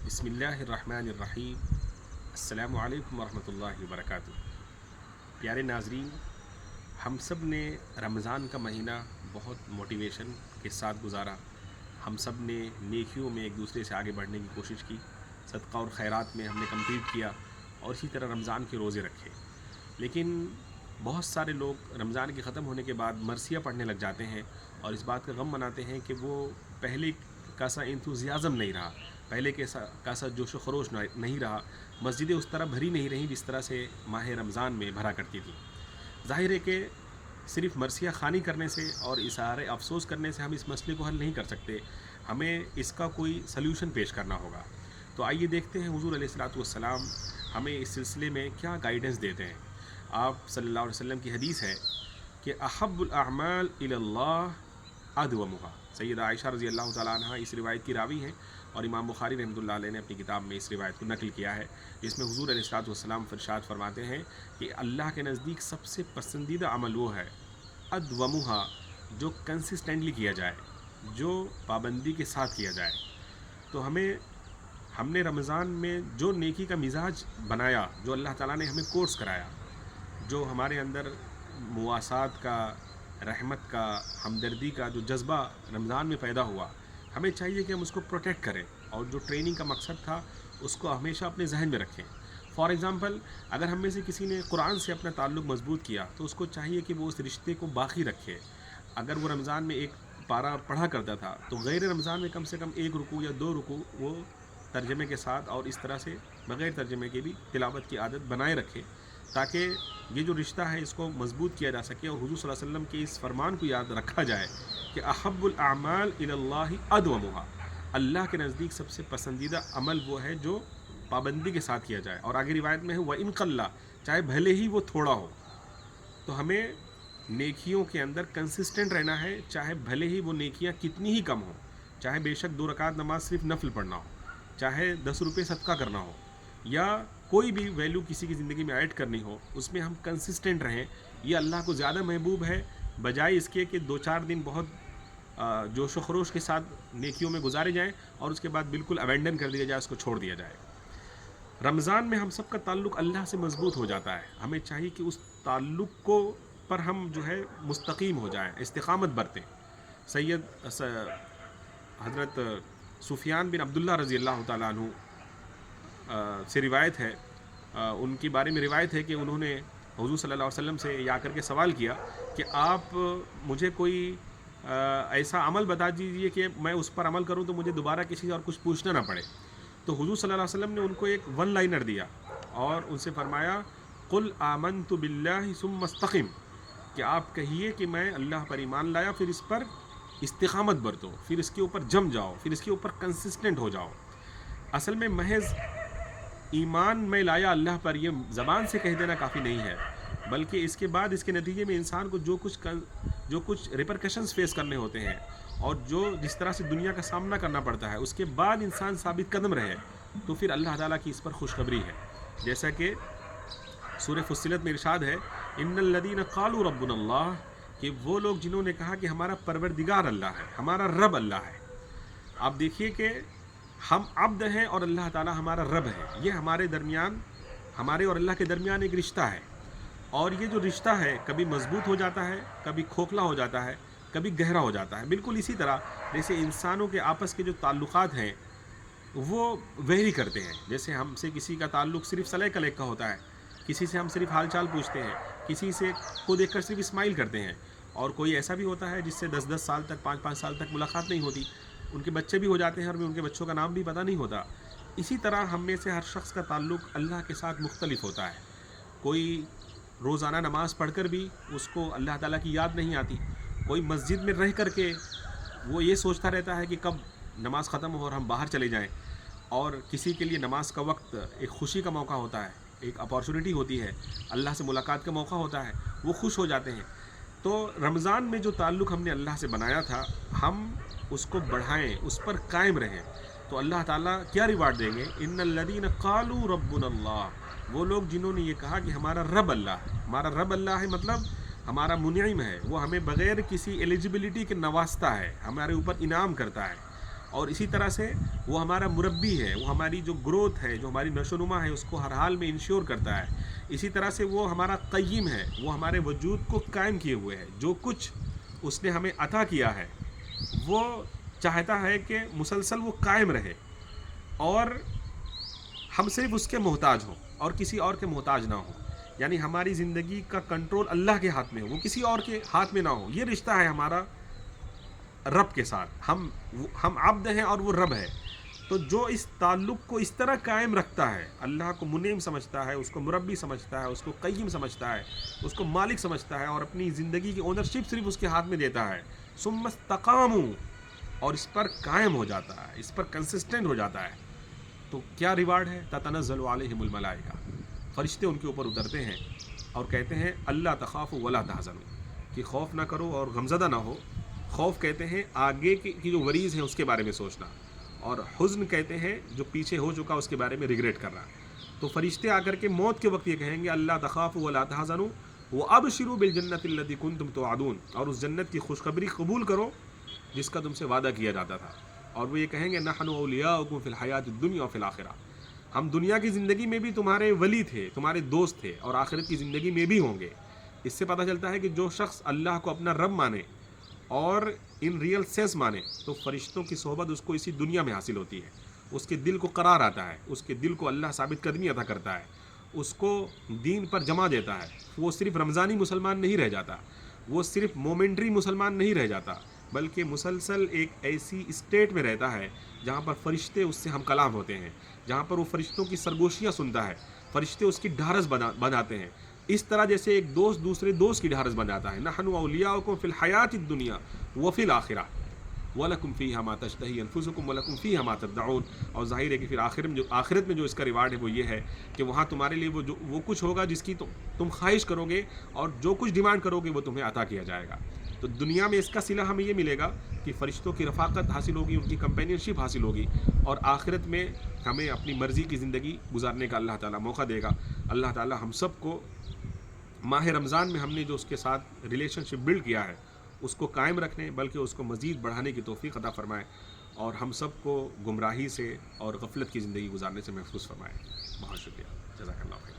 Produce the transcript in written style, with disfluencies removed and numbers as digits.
بسم اللہ الرحمن الرحیم۔ السلام علیکم ورحمۃ اللہ وبرکاتہ۔ پیارے ناظرین، ہم سب نے رمضان کا مہینہ بہت موٹیویشن کے ساتھ گزارا۔ ہم سب نے نیکیوں میں ایک دوسرے سے آگے بڑھنے کی کوشش کی، صدقہ اور خیرات میں ہم نے کمپلیٹ کیا، اور اسی طرح رمضان کے روزے رکھے۔ لیکن بہت سارے لوگ رمضان کے ختم ہونے کے بعد مرثیہ پڑھنے لگ جاتے ہیں اور اس بات کا غم مناتے ہیں کہ وہ پہلے کا سا انتھوزیازم نہیں رہا، پہلے کا سا جوش و خروش نہیں رہا، مسجدیں اس طرح بھری نہیں رہیں جس طرح سے ماہ رمضان میں بھرا کرتی تھیں۔ ظاہر ہے کہ صرف مرثیہ خوانی کرنے سے اور اظہار افسوس کرنے سے ہم اس مسئلے کو حل نہیں کر سکتے، ہمیں اس کا کوئی سلیوشن پیش کرنا ہوگا۔ تو آئیے دیکھتے ہیں حضور علیہ الصلوۃ والسلام ہمیں اس سلسلے میں کیا گائیڈنس دیتے ہیں۔ آپ صلی اللہ علیہ وسلم کی حدیث ہے کہ احب الاعمال الی اللہ ادومھا۔ سیدہ عائشہ رضی اللہ تعالیٰ عنہ اس روایت کی راوی ہیں، اور امام بخاری رحمۃ اللہ علیہ نے اپنی کتاب میں اس روایت کو نقل کیا ہے، جس میں حضور علیہ الصلوۃ والسلام ارشاد فرماتے ہیں کہ اللہ کے نزدیک سب سے پسندیدہ عمل وہ ہے ادومھا، جو کنسسٹنٹلی کیا جائے، جو پابندی کے ساتھ کیا جائے۔ تو ہم نے رمضان میں جو نیکی کا مزاج بنایا، جو اللہ تعالیٰ نے ہمیں کورس کرایا، جو ہمارے اندر مواسات کا، رحمت کا، ہمدردی کا جو جذبہ رمضان میں پیدا ہوا، ہمیں چاہیے کہ ہم اس کو پروٹیکٹ کریں، اور جو ٹریننگ کا مقصد تھا اس کو ہمیشہ اپنے ذہن میں رکھیں۔ فار ایگزامپل، اگر ہم میں سے کسی نے قرآن سے اپنا تعلق مضبوط کیا تو اس کو چاہیے کہ وہ اس رشتے کو باقی رکھے۔ اگر وہ رمضان میں ایک پارہ پڑھا کرتا تھا تو غیر رمضان میں کم سے کم 1 رکوع یا 2 رکوع وہ ترجمے کے ساتھ اور اس طرح سے بغیر ترجمے کے بھی تلاوت کی عادت بنائے رکھے، تاکہ یہ جو رشتہ ہے اس کو مضبوط کیا جا سکے، اور حضور صلی اللہ علیہ وسلم کے اس فرمان کو یاد رکھا جائے کہ احب الاعمال الی اللہ ادومھا، اللہ کے نزدیک سب سے پسندیدہ عمل وہ ہے جو پابندی کے ساتھ کیا جائے۔ اور آگے روایت میں ہے وَإِن قَلَّ، چاہے بھلے ہی وہ تھوڑا ہو۔ تو ہمیں نیکیوں کے اندر کنسسٹنٹ رہنا ہے، چاہے بھلے ہی وہ نیکیاں کتنی ہی کم ہوں، چاہے بے شک 2 رکعت نماز صرف نفل پڑھنا ہو، چاہے 10 روپے صدقہ کرنا ہو، یا کوئی بھی ویلیو کسی کی زندگی میں ایڈ کرنی ہو، اس میں ہم کنسسٹنٹ رہیں۔ یہ اللہ کو زیادہ محبوب ہے بجائے اس کے کہ 2-4 دن بہت جوش و خروش کے ساتھ نیکیوں میں گزارے جائیں اور اس کے بعد بالکل ابینڈن کر دیا جائے، اس کو چھوڑ دیا جائے۔ رمضان میں ہم سب کا تعلق اللہ سے مضبوط ہو جاتا ہے، ہمیں چاہیے کہ اس تعلق کو پر ہم جو ہے مستقیم ہو جائیں، استقامت برتیں۔ حضرت سفیان بن عبداللہ رضی اللہ تعالیٰ عنہ سے روایت ہے، ان کے بارے میں روایت ہے کہ انہوں نے حضور صلی اللہ علیہ وسلم سے یہ آ کر کے سوال کیا کہ آپ مجھے کوئی ایسا عمل بتا دیجیے کہ میں اس پر عمل کروں تو مجھے دوبارہ کسی سے اور کچھ پوچھنا نہ پڑے۔ تو حضور صلی اللہ علیہ وسلم نے ان کو ایک 1 لائنر دیا اور ان سے فرمایا قل آمنت باللہ ثم استقم، کہ آپ کہیے کہ میں اللہ پر ایمان لایا، پھر اس پر استقامت برتو، پھر اس کے اوپر جم جاؤ، پھر اس کے اوپر کنسسٹنٹ ہو جاؤ۔ اصل میں محض ایمان میں لایا اللہ پر، یہ زبان سے کہہ دینا کافی نہیں ہے، بلکہ اس کے بعد اس کے نتیجے میں انسان کو جو کچھ ریپرکشنز فیس کرنے ہوتے ہیں اور جس طرح سے دنیا کا سامنا کرنا پڑتا ہے، اس کے بعد انسان ثابت قدم رہے تو پھر اللہ تعالیٰ کی اس پر خوشخبری ہے۔ جیسا کہ سورہ فصلت میں ارشاد ہے ان الذین قالوا ربنا اللہ، کہ وہ لوگ جنہوں نے کہا کہ ہمارا پروردگار اللہ ہے، ہمارا رب اللہ ہے۔ آپ دیکھیے کہ ہم عبد ہیں اور اللہ تعالیٰ ہمارا رب ہے، یہ ہمارے اور اللہ کے درمیان ایک رشتہ ہے، اور یہ جو رشتہ ہے کبھی مضبوط ہو جاتا ہے، کبھی کھوکھلا ہو جاتا ہے، کبھی گہرا ہو جاتا ہے۔ بالکل اسی طرح جیسے انسانوں کے آپس کے جو تعلقات ہیں وہ ویری کرتے ہیں، جیسے ہم سے کسی کا تعلق صرف صلح کلیک کا ہوتا ہے، کسی سے ہم صرف حال چال پوچھتے ہیں، کسی سے کو دیکھ کر صرف اسمائل کرتے ہیں، اور کوئی ایسا بھی ہوتا ہے جس سے 10 سال تک 5 سال تک ملاقات نہیں ہوتی، ان کے بچے بھی ہو جاتے ہیں اور ان کے بچوں کا نام بھی پتہ نہیں ہوتا۔ اسی طرح ہم میں سے ہر شخص کا تعلق اللہ کے ساتھ مختلف ہوتا ہے۔ کوئی روزانہ نماز پڑھ کر بھی اس کو اللہ تعالیٰ کی یاد نہیں آتی، کوئی مسجد میں رہ کر کے وہ یہ سوچتا رہتا ہے کہ کب نماز ختم ہو اور ہم باہر چلے جائیں، اور کسی کے لیے نماز کا وقت ایک خوشی کا موقع ہوتا ہے، ایک اپارچونٹی ہوتی ہے، اللہ سے ملاقات کا موقع ہوتا ہے، وہ خوش ہو جاتے ہیں۔ تو رمضان میں جو تعلق ہم نے اللہ سے بنایا تھا، ہم اس کو بڑھائیں، اس پر قائم رہیں، تو اللہ تعالیٰ کیا ریوارڈ دیں گے؟ ان الذین قالوا ربنا اللہ، وہ لوگ جنہوں نے یہ کہا کہ ہمارا رب اللہ ہے۔ ہمارا رب اللہ ہے مطلب ہمارا منعم ہے، وہ ہمیں بغیر کسی ایلیجبلٹی کے نوازتا ہے، ہمارے اوپر انعام کرتا ہے، اور اسی طرح سے وہ ہمارا مربی ہے، وہ ہماری جو گروتھ ہے، جو ہماری نشو و نما ہے، اس کو ہر حال میں انشور کرتا ہے. اسی طرح سے وہ ہمارا قیم ہے، وہ ہمارے وجود کو قائم کیے ہوئے ہے. جو کچھ اس نے ہمیں عطا کیا ہے وہ چاہتا ہے کہ مسلسل وہ قائم رہے اور ہم صرف اس کے محتاج ہوں اور کسی اور کے محتاج نہ ہوں. یعنی ہماری زندگی کا کنٹرول اللہ کے ہاتھ میں ہو، وہ کسی اور کے ہاتھ میں نہ ہو. یہ رشتہ ہے ہمارا رب کے ساتھ. ہم عبد ہیں اور وہ رب ہے. تو جو اس تعلق کو اس طرح قائم رکھتا ہے، اللہ کو منعم سمجھتا ہے، اس کو مربی سمجھتا ہے، اس کو قیم سمجھتا ہے، اس کو مالک سمجھتا ہے اور اپنی زندگی کی اونرشپ صرف اس کے ہاتھ میں دیتا ہے، ثم استقاموا، اور اس پر قائم ہو جاتا ہے، اس پر کنسسٹنٹ ہو جاتا ہے، تو کیا ریوارڈ ہے؟ تتنزل علیہم الملائکہ، فرشتے ان کے اوپر اترتے ہیں اور کہتے ہیں اللہ تخافوا ولا تحزنوا، کہ خوف نہ کرو اور غمزدہ نہ ہو. خوف کہتے ہیں آگے کی جو وریز ہیں اس کے بارے میں سوچنا، اور حزن کہتے ہیں جو پیچھے ہو چکا اس کے بارے میں ریگریٹ کرنا. تو فرشتے آ کر کے موت کے وقت یہ کہیں گے اللہ تخافوا ولا تحزنوا وابشروا بالجنۃ التي کنتم توعدون، اور اس جنت کی خوشخبری قبول کرو جس کا تم سے وعدہ کیا جاتا تھا. اور وہ یہ کہیں گے نحن اولیاؤکم فی الحیات الدنیا وفی الآخرہ، ہم دنیا کی زندگی میں بھی تمہارے ولی تھے، تمہارے دوست تھے، اور آخرت کی زندگی میں بھی ہوں گے. اس سے پتہ چلتا ہے کہ جو شخص اللہ کو اپنا رب مانے اور ان ریئل سینس مانے تو فرشتوں کی صحبت اس کو اسی دنیا میں حاصل ہوتی ہے. اس کے دل کو قرار آتا ہے، اس کے دل کو اللہ ثابت قدمی عطا کرتا ہے، اس کو دین پر جمع دیتا ہے. وہ صرف رمضانی مسلمان نہیں رہ جاتا، وہ صرف مومنٹری مسلمان نہیں رہ جاتا، بلکہ مسلسل ایک ایسی اسٹیٹ میں رہتا ہے جہاں پر فرشتے اس سے ہم کلام ہوتے ہیں، جہاں پر وہ فرشتوں کی سرگوشیاں سنتا ہے، فرشتے اس کی ڈھارس بناتے ہیں. اس طرح جیسے ایک دوست دوسرے دوست کی ڈھارس بن جاتا ہے. نحن اولیاؤکم فی الحیات الدنیا وفی الآخرہ وَلَكُمْ فِيهَا مَا تَشْتَهِي أَنفُسُكُمْ وَلَكُمْ فِيهَا مَا تَدَّعُونَ. اور ظاہر ہے کہ پھر آخرت میں جو اس کا ریوارڈ ہے وہ یہ ہے کہ وہاں تمہارے لیے وہ کچھ ہوگا جس کی تم خواہش کرو گے، اور جو کچھ ڈیمانڈ کرو گے وہ تمہیں عطا کیا جائے گا. تو دنیا میں اس کا صلہ ہمیں یہ ملے گا کہ فرشتوں کی رفاقت حاصل ہوگی، ان کی کمپینین شپ حاصل ہوگی، اور آخرت میں ہمیں اپنی مرضی کی زندگی گزارنے کا اللہ تعالیٰ موقع دے گا. اللہ تعالیٰ ہم سب کو ماہ رمضان میں ہم نے جو اس کے ساتھ ریلیشن شپ بلڈ کیا ہے اس کو قائم رکھنے بلکہ اس کو مزید بڑھانے کی توفیق عطا فرمائے، اور ہم سب کو گمراہی سے اور غفلت کی زندگی گزارنے سے محفوظ فرمائے. بہت شکریہ، جزاک اللہ خیر.